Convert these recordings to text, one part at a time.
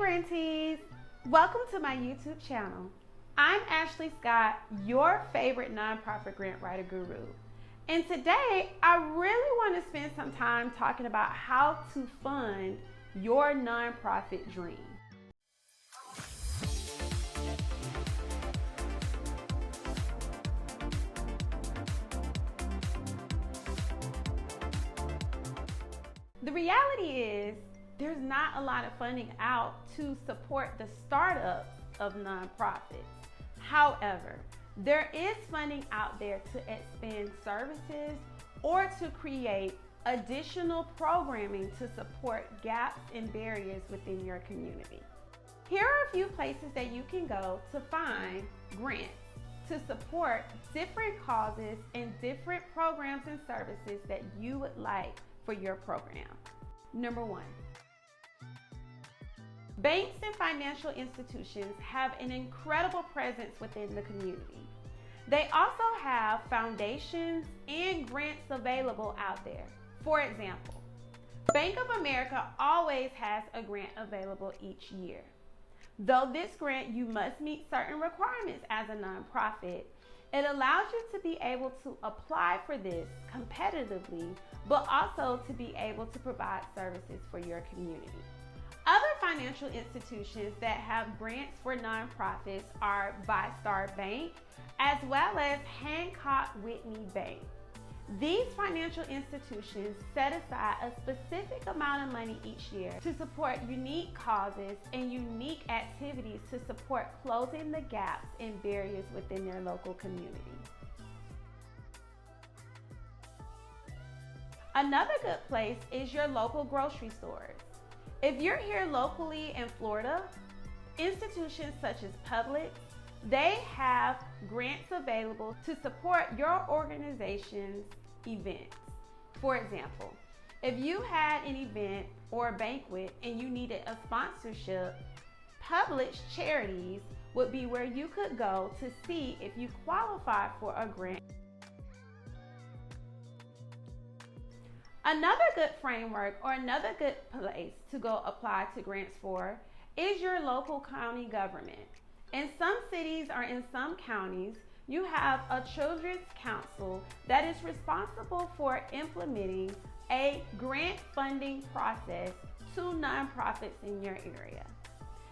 Grantees, welcome to my YouTube channel. I'm Ashley Scott, your favorite nonprofit grant writer guru. And today, I really want to spend some time talking about how to fund your nonprofit dream. The reality is, there's not a lot of funding out to support the startups of nonprofits. However, there is funding out there to expand services or to create additional programming to support gaps and barriers within your community. Here are a few places that you can go to find grants to support different causes and different programs and services that you would like for your program. Number one, banks and financial institutions have an incredible presence within the community. They also have foundations and grants available out there. For example, Bank of America always has a grant available each year. Though this grant, you must meet certain requirements as a nonprofit, it allows you to be able to apply for this competitively, but also to be able to provide services for your community. Other financial institutions that have grants for nonprofits are VyStar Bank, as well as Hancock Whitney Bank. These financial institutions set aside a specific amount of money each year to support unique causes and unique activities to support closing the gaps and barriers within their local community. Another good place is your local grocery stores. If you're here locally in Florida, institutions such as Publix, they have grants available to support your organization's events. For example, if you had an event or a banquet and you needed a sponsorship, Publix Charities would be where you could go to see if you qualify for a grant. Another good framework or another good place to go apply to grants for is your local county government. In some cities or in some counties, you have a children's council that is responsible for implementing a grant funding process to nonprofits in your area.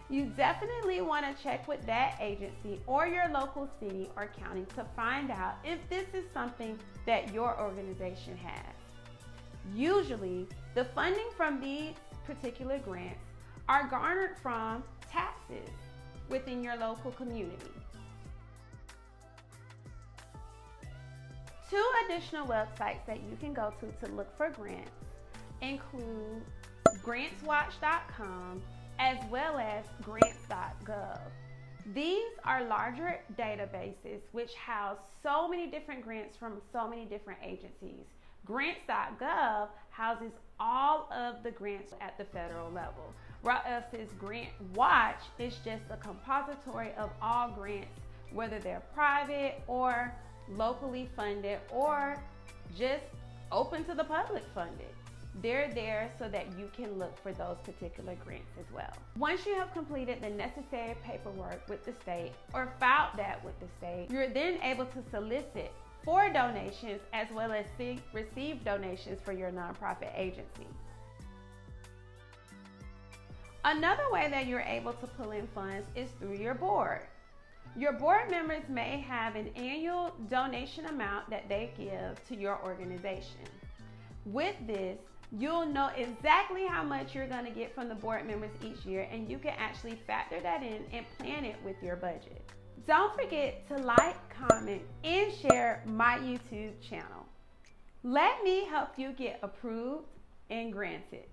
You definitely want to check with that agency or your local city or county to find out if this is something that your organization has. Usually, the funding from these particular grants are garnered from taxes within your local community. Two additional websites that you can go to look for grants include grantswatch.com as well as grants.gov. These are larger databases which house so many different grants from so many different agencies. Grants.gov houses all of the grants at the federal level, whereas Grant Watch is just a compository of all grants, whether they're private or locally funded or just open to the public funded. They're there so that you can look for those particular grants as well. Once you have completed the necessary paperwork with the state or filed that with the state, you're then able to solicit for donations as well as receive donations for your nonprofit agency. Another way that you're able to pull in funds is through your board. Your board members may have an annual donation amount that they give to your organization. With this, you'll know exactly how much you're going to get from the board members each year, and you can actually factor that in and plan it with your budget. Don't forget to like, comment, and share my YouTube channel. Let me help you get approved and granted.